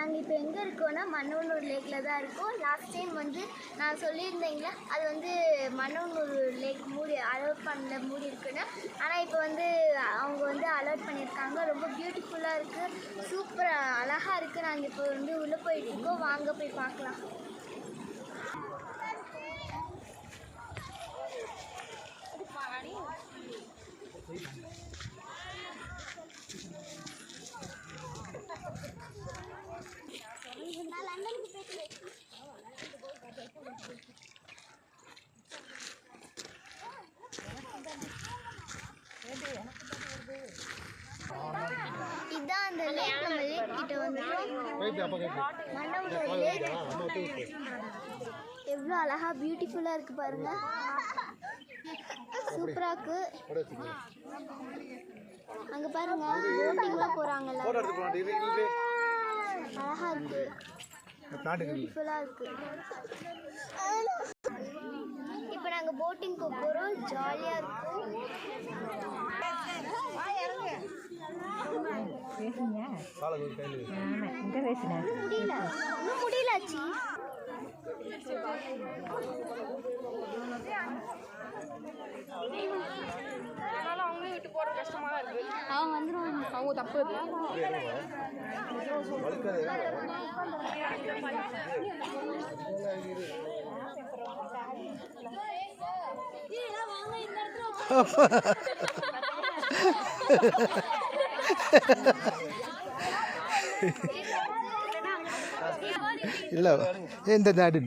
நாங்கள் இப்போ எங்கே இருக்கோன்னா மன்னவனூர் லேக்கில் தான் இருக்கோம். லாஸ்ட் டைம் வந்து நான் சொல்லியிருந்தேங்களா அது வந்து மன்னவனூர் லேக் அலர்ட் பண்ணல மூடி இருக்குன்னு. ஆனால் இப்போ வந்து அவங்க வந்து அலர்ட் பண்ணியிருக்காங்க. ரொம்ப பியூட்டிஃபுல்லாக இருக்குது, சூப்பராக அழகாக இருக்குது. நாங்கள் இப்போ வந்து உள்ளே போயிட்டுருக்கோம், வாங்க போய் பார்க்கலாம். இதான் அந்த லேக். நம்ம லேக் கிட்ட வந்துட்டோம். மன்னவனூர் லேக் எவ்வளோ அழகா பியூட்டிஃபுல்லா இருக்கு பாருங்க. சூப்பரா இருக்கு. அங்க பாருங்க போட்டிங்லாம் போறாங்கல்ல, அழகா இருக்கு, பியூட்டிஃபுல்லா இருக்கு. இப்போ நாங்க போட்டிங் போறோம், ஜாலியா இருக்கும். முடியலாச்சு. அவங்களே விட்டு போற கஷ்டமா இருக்கு. அவங்க வந்துருவாங்க, அவங்க தப்பு. இல்ல இந்த தாடி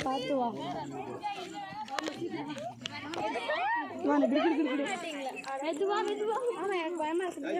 பார்த்து வா. மெதுவா மெதுவா. ஆனா எனக்கு பயமா இருக்கு.